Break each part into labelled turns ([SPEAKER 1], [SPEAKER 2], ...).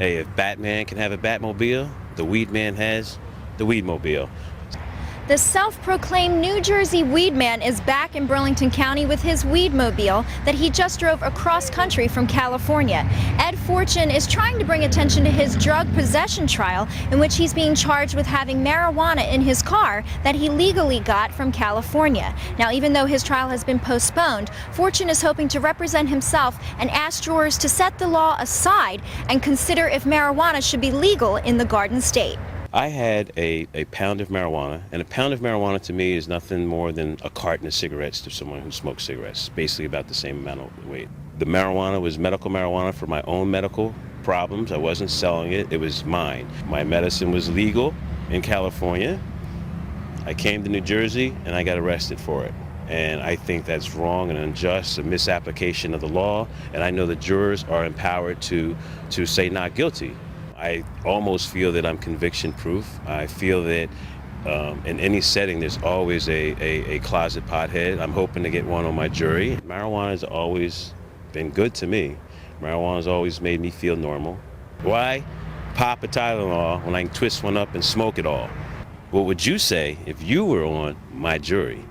[SPEAKER 1] Hey, if Batman can have a Batmobile, the Weedman has the Weedmobile.
[SPEAKER 2] The self-proclaimed New Jersey Weedman is back in Burlington County with his Weedmobile that he just drove across country from California. Ed Fortune is trying to bring attention to his drug possession trial, in which he's being charged with having marijuana in his car that he legally got from California. Now, even though his trial has been postponed, Fortune is hoping to represent himself and ask jurors to set the law aside and consider if marijuana should be legal in the Garden State.
[SPEAKER 1] I had a pound of marijuana, and a pound of marijuana to me is nothing more than a carton of cigarettes to someone who smokes cigarettes, basically about the same amount of weight. The marijuana was medical marijuana for my own medical problems. I wasn't selling it, it was mine. My medicine was legal in California. I came to New Jersey and I got arrested for it. And I think that's wrong and unjust, a misapplication of the law, and I know the jurors are empowered to say not guilty. I almost feel that I'm conviction proof. I feel that in any setting there's always a closet pothead. I'm hoping to get one on my jury. Marijuana has always been good to me. Marijuana has always made me feel normal. Why pop a Tylenol when I can twist one up and smoke it all? What would you say if you were on my jury?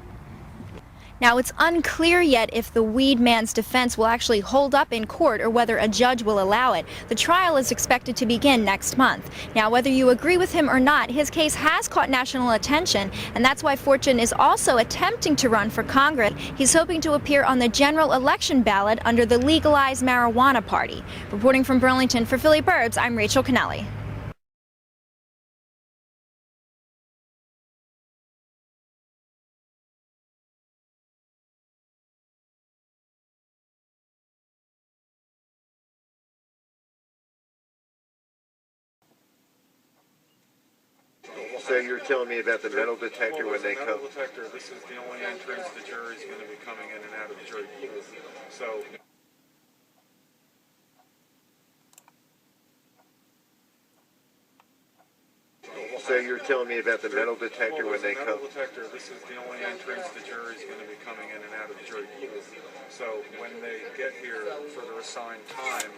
[SPEAKER 2] Now, it's unclear yet if the Weedman's defense will actually hold up in court or whether a judge will allow it. The trial is expected to begin next month. Now, whether you agree with him or not, his case has caught national attention, and that's why Fortune is also attempting to run for Congress. He's hoping to appear on the general election ballot under the Legalized Marijuana Party. Reporting from Burlington for Philly Burbs, I'm Rachel Kennelly.
[SPEAKER 3] So you're telling me about the metal detector when they come?
[SPEAKER 4] Metal detector, this is the only entrance the jury's going to be coming in and out of the jury pool.
[SPEAKER 3] So you're telling me about the metal detector when they come?
[SPEAKER 4] Metal detector, this is the only entrance the jury's going to be coming in and out of the jury pool. So when they get here for their assigned time,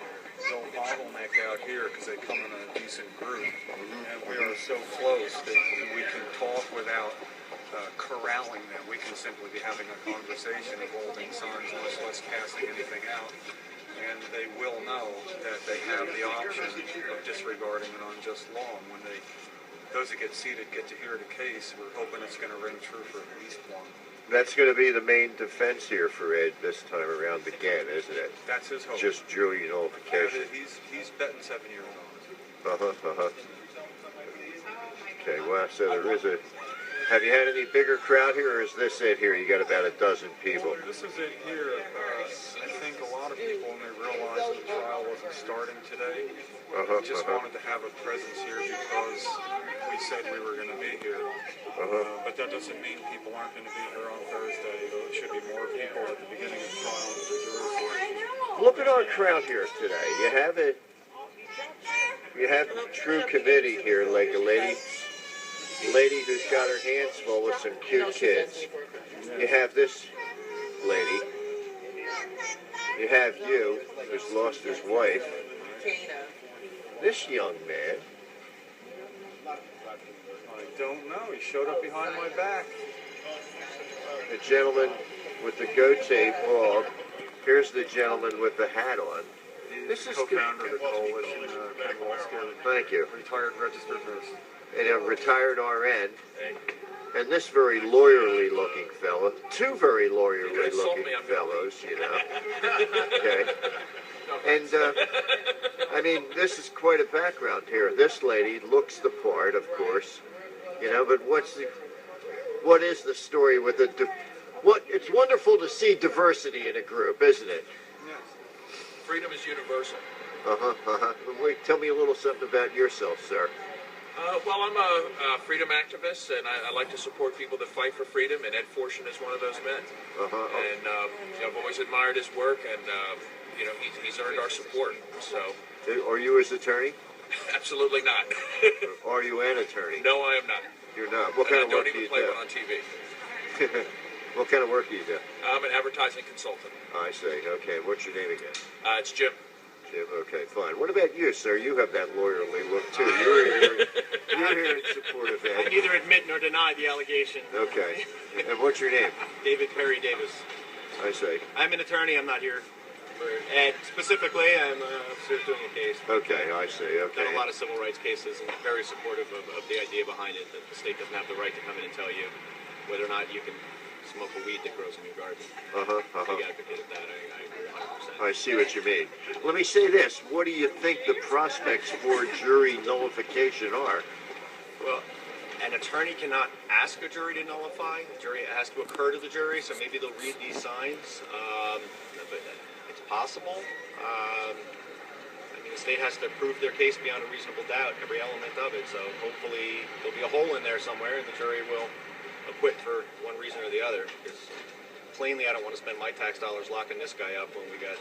[SPEAKER 4] they'll bottleneck out here because they come in a decent group. And we are so close that we can talk without corralling them. We can simply be having a conversation of holding signs, much less casting anything out. And they will know that they have the option of disregarding an unjust law. And when those that get seated get to hear the case, we're hoping it's going to ring true for at least one.
[SPEAKER 3] That's going to be the main defense here for Ed this time around again, isn't it?
[SPEAKER 4] That's his hope.
[SPEAKER 3] Just jury nullification.
[SPEAKER 4] He's betting 7 years on it.
[SPEAKER 3] Okay, well, so there is a... Have you had any bigger crowd here, or is this it here? You got about a dozen people.
[SPEAKER 4] Well, this is it here. I think a lot of people, when they realized the trial wasn't starting today, just wanted to have a presence here because we said we were going to be here. But that doesn't mean people aren't going to be here on Thursday. There should be more people at the beginning of the trial than the jury.
[SPEAKER 3] Look at our crowd here today. You have true committee here, like a lady who's got her hands full with some cute kids. You have this lady. You have you, who's lost his wife. This young man.
[SPEAKER 4] I don't know. He showed up behind my back.
[SPEAKER 3] The gentleman with the goatee bald. Here's the gentleman with the hat on.
[SPEAKER 4] This is co-founder of the coalition, Ken Walsker.
[SPEAKER 3] Thank you.
[SPEAKER 4] Retired registered nurse.
[SPEAKER 3] And a retired RN. And this very lawyerly looking fella. Two very lawyerly looking fellows, you know. Okay. And, I mean, this is quite a background here. This lady looks the part, of course. You know, but what is the story with the... It's wonderful to see diversity in a group, isn't it?
[SPEAKER 4] Yes. Freedom is universal.
[SPEAKER 3] Tell me a little something about yourself, sir.
[SPEAKER 5] Well, I'm a freedom activist, and I like to support people that fight for freedom, and Ed Fortune is one of those men. And I've always admired his work, and you know, he's earned our support. So.
[SPEAKER 3] Are you his attorney?
[SPEAKER 5] Absolutely not.
[SPEAKER 3] Are you an attorney?
[SPEAKER 5] No, I am not.
[SPEAKER 3] You're not. What kind of work do you do?
[SPEAKER 5] I don't even play one on TV.
[SPEAKER 3] What kind of work do you do?
[SPEAKER 5] I'm an advertising consultant.
[SPEAKER 3] I see. Okay. What's your name again?
[SPEAKER 5] It's Jim.
[SPEAKER 3] active. Okay, fine. What about you, sir? You have that lawyerly look too. You're here in support of
[SPEAKER 6] I
[SPEAKER 3] Ed.
[SPEAKER 6] neither admit nor deny the allegation.
[SPEAKER 3] Okay. And what's your name?
[SPEAKER 6] David Perry Davis.
[SPEAKER 3] I say.
[SPEAKER 6] I'm an attorney. I'm not here for Ed specifically. I'm upstairs doing a case.
[SPEAKER 3] Okay, I see.
[SPEAKER 6] I've done
[SPEAKER 3] Okay.
[SPEAKER 6] a lot of civil rights cases and very supportive of the idea behind it, that the state doesn't have the right to come in and tell you whether or not you can smoke a weed that grows in your garden. Big advocate of that. I agree 100%.
[SPEAKER 3] I see what you mean. Let me say this. What do you think the prospects for jury nullification are?
[SPEAKER 6] Well, an attorney cannot ask a jury to nullify. The jury has to occur to the jury, so maybe they'll read these signs. But it's possible. I mean, the state has to prove their case beyond a reasonable doubt, every element of it. So hopefully there'll be a hole in there somewhere, and the jury will acquit for one reason or the other. Because plainly, I don't want to spend my tax dollars locking this guy up when we got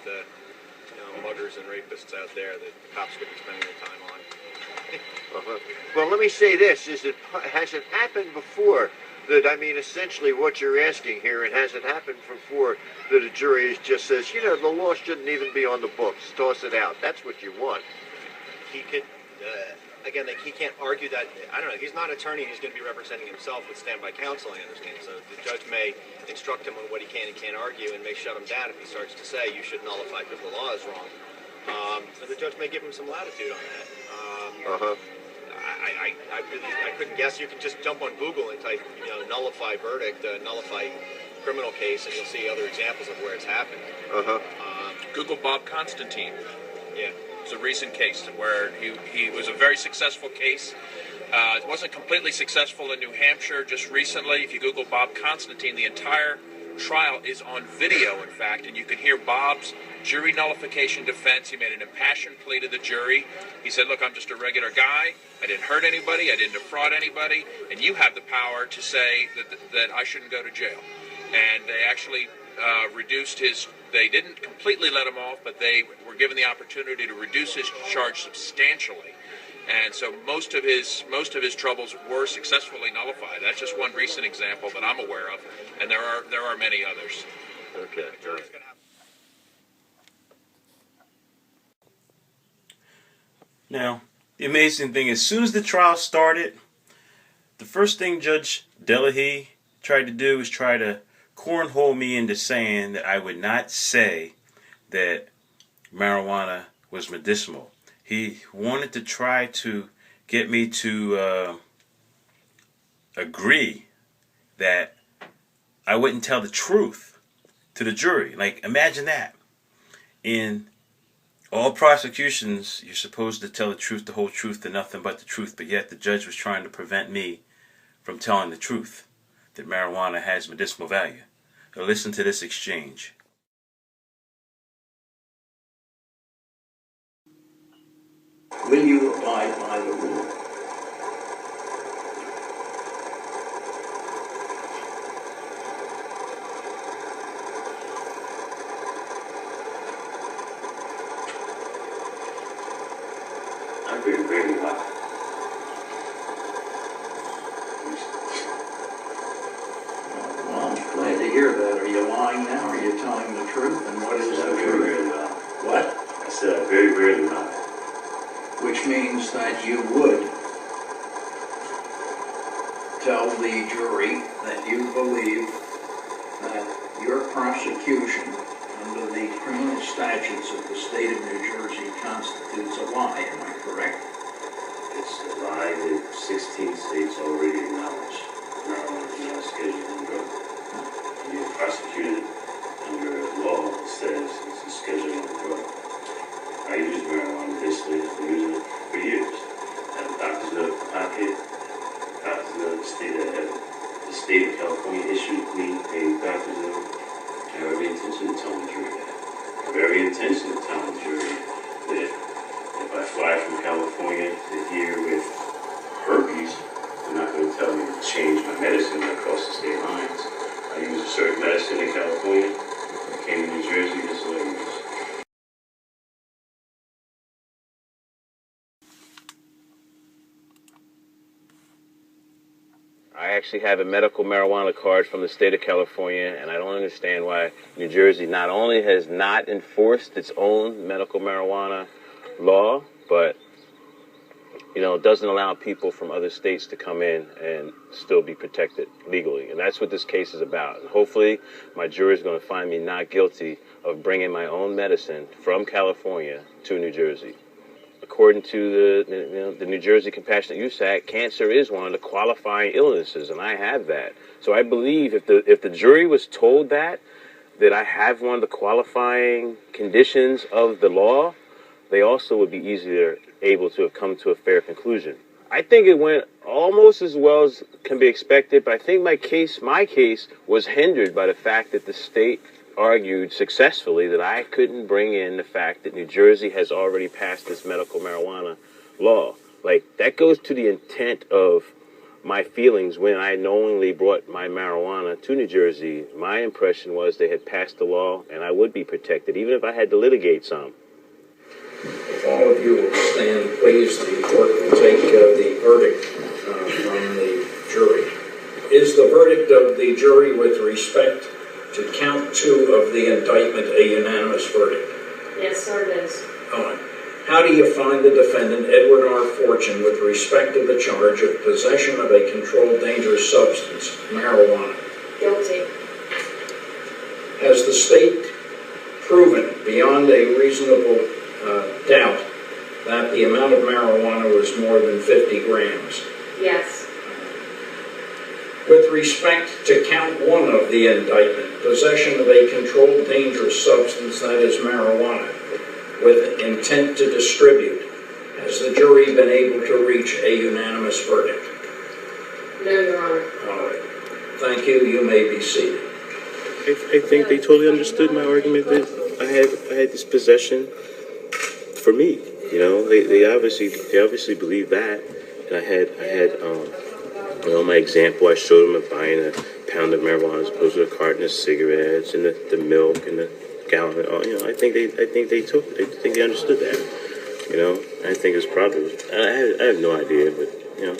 [SPEAKER 6] muggers and rapists out there that the cops could be spending their time on.
[SPEAKER 3] Well, let me say this. Has it happened before that, I mean, essentially what you're asking here, and has it happened before that a jury just says, you know, the law shouldn't even be on the books, toss it out. That's what you want.
[SPEAKER 6] He could, again, he can't argue that. I don't know. He's not an attorney. He's going to be representing himself with standby counsel, I understand. So the judge may instruct him on what he can and can't argue, and may shut him down if he starts to say you should nullify because the law is wrong. And the judge may give him some latitude on that. I couldn't guess. You can just jump on Google and type, nullify verdict, nullify criminal case, and you'll see other examples of where it's happened.
[SPEAKER 5] Google Bob Constantine.
[SPEAKER 6] Yeah.
[SPEAKER 5] It's a recent case where he was a very successful case. It wasn't completely successful in New Hampshire just recently. If you Google Bob Constantine, the entire trial is on video, in fact, and you can hear Bob's jury nullification defense. He made an impassioned plea to the jury. He said, look, I'm just a regular guy. I didn't hurt anybody. I didn't defraud anybody. And you have the power to say that I shouldn't go to jail. And they actually reduced his, they didn't completely let him off, but they were given the opportunity to reduce his charge substantially. And so most of his troubles were successfully nullified. That's just one recent example that I'm aware of, and there are many others.
[SPEAKER 3] Okay.
[SPEAKER 7] Now, the amazing thing is, as soon as the trial started, the first thing Judge Delahaye tried to do was try to cornhole me into saying that I would not say that marijuana was medicinal. He wanted to try to get me to agree that I wouldn't tell the truth to the jury. Like, imagine that. In all prosecutions, you're supposed to tell the truth, the whole truth, and nothing but the truth, but yet the judge was trying to prevent me from telling the truth, that marijuana has medicinal value. Now listen to this exchange.
[SPEAKER 8] Will you abide by the rule?
[SPEAKER 9] I agree very well.
[SPEAKER 8] Well, I'm glad to hear that. Are you lying now? Are you telling the truth? And what is
[SPEAKER 9] I
[SPEAKER 8] the
[SPEAKER 9] very
[SPEAKER 8] truth?
[SPEAKER 9] rarely lie.
[SPEAKER 8] What?
[SPEAKER 9] I said I very rarely lie.
[SPEAKER 8] Which means that you would tell the jury that you believe that your prosecution under the criminal statutes of the state of New Jersey constitutes a lie. Am I correct?
[SPEAKER 9] It's a lie that 16 states already acknowledge. Marijuana is not a scheduled drug. You're prosecuted under a law that says it's a scheduled drug. I use marijuana medicinally. I've been using it for years. I have a doctor's note in my pocket. Doctor's note in the state of the state of California issued me a doctor's note. I have every intention of telling the jury that. I have every intention of telling the jury that if I fly from California to here with herpes, they're not going to tell me to change my medicine across the state lines. I use a certain medicine in California. I came to New Jersey, this is what I use.
[SPEAKER 3] I
[SPEAKER 1] actually have a medical marijuana card from the state of California, and I don't understand why New Jersey not only has not enforced its own medical marijuana law, but doesn't allow people from other states to come in and still be protected legally. And that's what this case is about. And hopefully my jury is going to find me not guilty of bringing my own medicine from California to New Jersey. According to the New Jersey Compassionate Use Act, cancer is one of the qualifying illnesses, and I have that. So I believe if the jury was told that I have one of the qualifying conditions of the law, they also would be easier able to have come to a fair conclusion. I think it went almost as well as can be expected, but I think my case was hindered by the fact that the state argued successfully that I couldn't bring in the fact that New Jersey has already passed this medical marijuana law. Like, that goes to the intent of my feelings when I knowingly brought my marijuana to New Jersey. My impression was they had passed the law and I would be protected, even if I had to litigate some.
[SPEAKER 8] If all of you will stand, please, the court will take the verdict from the jury. Is the verdict of the jury with respect to count 2 of the indictment a unanimous verdict?
[SPEAKER 10] Yes, sir, it is.
[SPEAKER 8] All right. How do you find the defendant, Edward R. Fortune, with respect to the charge of possession of a controlled dangerous substance, marijuana?
[SPEAKER 10] Guilty.
[SPEAKER 8] Has the state proven beyond a reasonable doubt that the amount of marijuana was more than 50 grams?
[SPEAKER 10] Yes.
[SPEAKER 8] With respect to count 1 of the indictment, possession of a controlled dangerous substance, that is marijuana, with intent to distribute, has the jury been able to reach a unanimous verdict?
[SPEAKER 10] No, Your Honor.
[SPEAKER 8] All right. Thank you. You may be seated.
[SPEAKER 1] I think they totally understood my argument that I had this possession for me. They obviously believe that. And I had my example, I showed them of buying a pound of marijuana as opposed to a carton of cigarettes and the milk and the gallon. I think they understood that. I think it's probably, I have no idea, but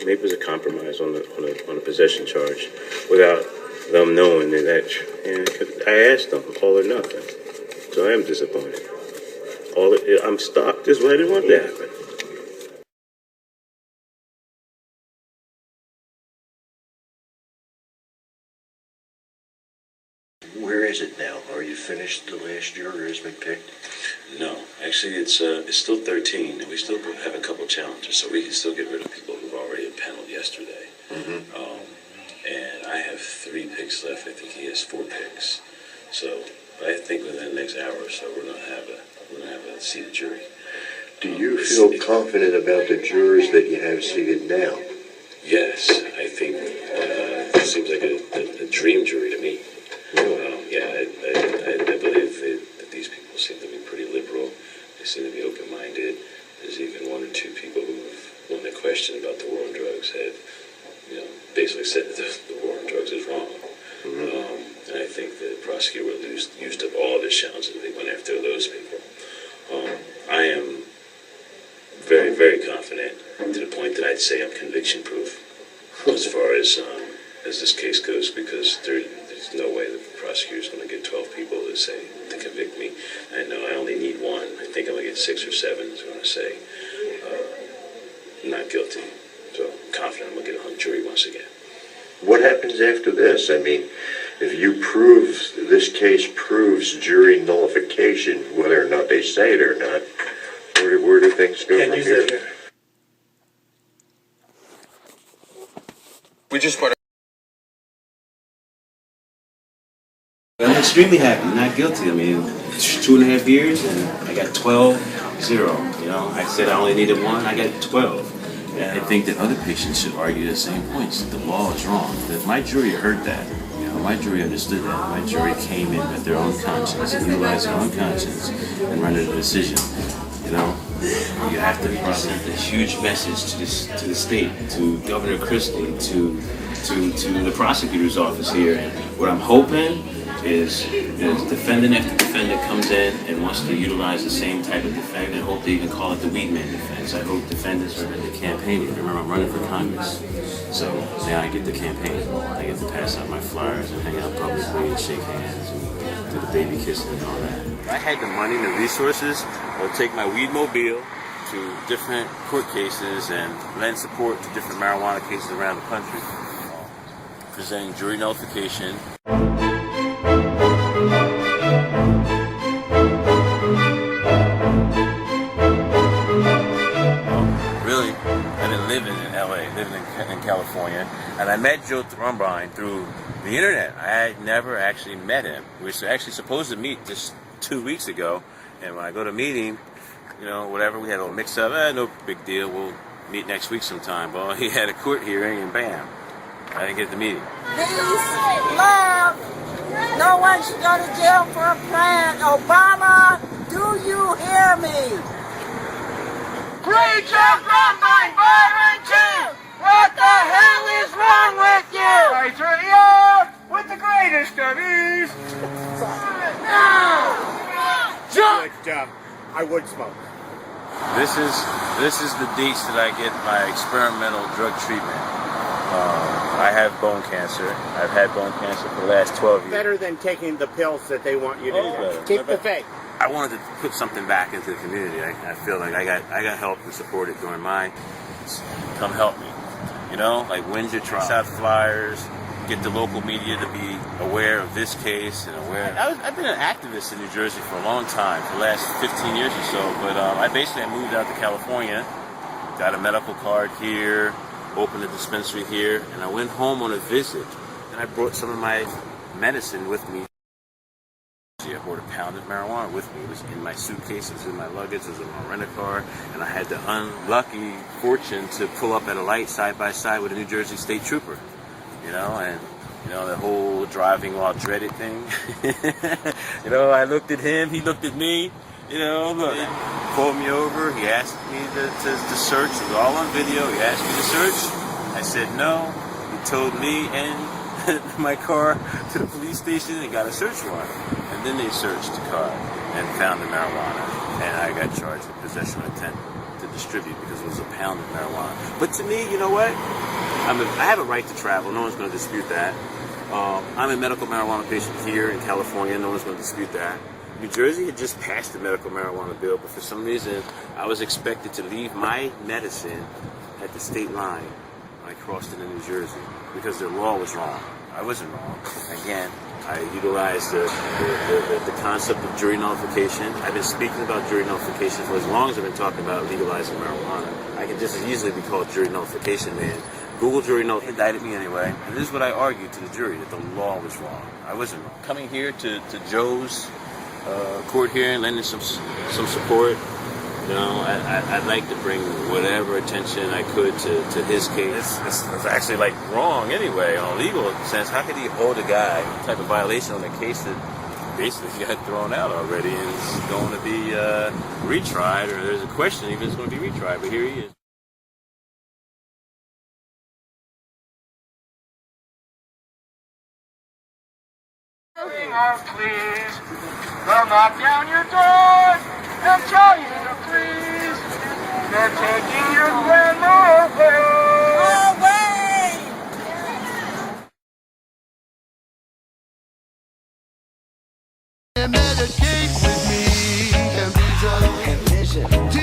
[SPEAKER 1] maybe it was a compromise on a possession charge without them knowing that. I asked them all or nothing, so I am disappointed. I'm stuck. This is why I didn't want that to happen.
[SPEAKER 3] Where is it now? Are you finished? The last juror has been picked?
[SPEAKER 1] No, actually, it's still 13, and we still have a couple challenges, so we can still get rid of people who've already been paneled yesterday. And I have 3 picks left. I think he has 4 picks. So I think within the next hour or so, we're gonna have a seated jury.
[SPEAKER 3] Do you feel confident about the jurors that you have seated now?
[SPEAKER 1] Yes, I think it seems like a dream jury to me. I believe that these people seem to be pretty liberal. They seem to be open-minded. There's even 1 or 2 people who've, when they question about the war on drugs, have basically said that the war on drugs is wrong. And I think the prosecutor used up all of his challenges. They went after those people. I am very, very confident to the point that I'd say I'm conviction-proof as far as this case goes, because there's no way the prosecutor's going to get 12 people to convict me. I know I only need 1. I think I'm going to get 6 or 7 is going to say not guilty. So I'm confident I'm going to get a jury once again.
[SPEAKER 3] What happens after this? I mean, if this case proves jury nullification, whether or not they say it or not, where do things go from here?
[SPEAKER 5] We just put.
[SPEAKER 1] I'm extremely happy, not guilty. I mean, 2.5 years, and I got 12-0. I said I only needed 1, I got 12. And I think that other patients should argue the same points. The law is wrong. That my jury heard that. My jury understood that. My jury came in with their own conscience, and utilized their own conscience, and rendered a decision. You have to send a huge message to the state, to Governor Christie, to the prosecutor's office here. And what I'm hoping is defendant after defendant comes in and wants to utilize the same type of defense. I hope they even call it the Weedman defense. I hope defendants are really campaigning. Remember, I'm running for Congress, so now I get to campaign. I get to pass out my flyers and hang out publicly and shake hands and do the baby kissing and all that. If I had the money and the resources, I would take my WEEDMOBIL to different court cases and lend support to different marijuana cases around the country. Presenting jury nullification. Really, I've been living in LA, living in California, and I met Joe Thrumbine through the internet. I had never actually met him. We were actually supposed to meet just 2 weeks ago, and when I go to meet him, you know, whatever, we had a little mix-up. No big deal, we'll meet next week sometime. Well, he had a court hearing, and bam, I didn't get the meeting.
[SPEAKER 11] Peace, love. No one should go to jail for a plan. Obama, do you hear me? Free Joe Thrumbine, volunteer! What the hell is wrong with you?
[SPEAKER 12] Right here with the greatest of ease.
[SPEAKER 11] No! Jump!
[SPEAKER 12] Good job. I would smoke.
[SPEAKER 1] This is the dates that I get my experimental drug treatment. I have bone cancer. I've had bone cancer for the last 12 years.
[SPEAKER 12] Better than taking the pills that they want you to take. Keep the faith.
[SPEAKER 1] I wanted to put something back into the community. I feel like I got help and supported during mine. Come help me. You know, like when's your trial? Shot flyers. Get the local media to be aware of this case and aware. I've been an activist in New Jersey for a long time, for the last 15 years or so. But I moved out to California, got a medical card here, opened a dispensary here, and I went home on a visit. And I brought some of my medicine with me. I brought a pound of marijuana with me. It was in my suitcase, it was in my luggage, it was in my rent-a-car, and I had the unlucky fortune to pull up at a light side by side with a New Jersey state trooper. You know, and you know, the whole driving while dreaded thing. You know, I looked at him, he looked at me, you know, he pulled me over, he asked me to search, it was all on video, he asked me to search, I said no, he towed me and my car to the police station and got a search warrant, and then they searched the car and found the marijuana, and I got charged with possession with intent to distribute because it was a pound of marijuana. But to me, you know what? I have a right to travel. No one's going to dispute that. I'm a medical marijuana patient here in California. No one's going to dispute that. New Jersey had just passed the medical marijuana bill, but for some reason, I was expected to leave my medicine at the state line when I crossed into New Jersey because their law was wrong. I wasn't wrong. Again, I utilized the concept of jury nullification. I've been speaking about jury nullification for as long as I've been talking about legalizing marijuana. I can just as easily be called jury nullification man. Google jury nullification indicted me anyway. And this is what I argued to the jury, that the law was wrong. I wasn't wrong. Coming here to Joe's court hearing, lending some support, you know, I'd like to bring whatever attention I could to his case. It's actually like wrong anyway, on a legal sense. How could he hold a guy, type of violation on a case that basically got thrown out already and is going to be retried, or there's a question if it's going to be retried, but here he is.
[SPEAKER 12] Please, they'll knock down your doors and tell you to please. They're taking your grandma away.
[SPEAKER 13] Meditate with me and be the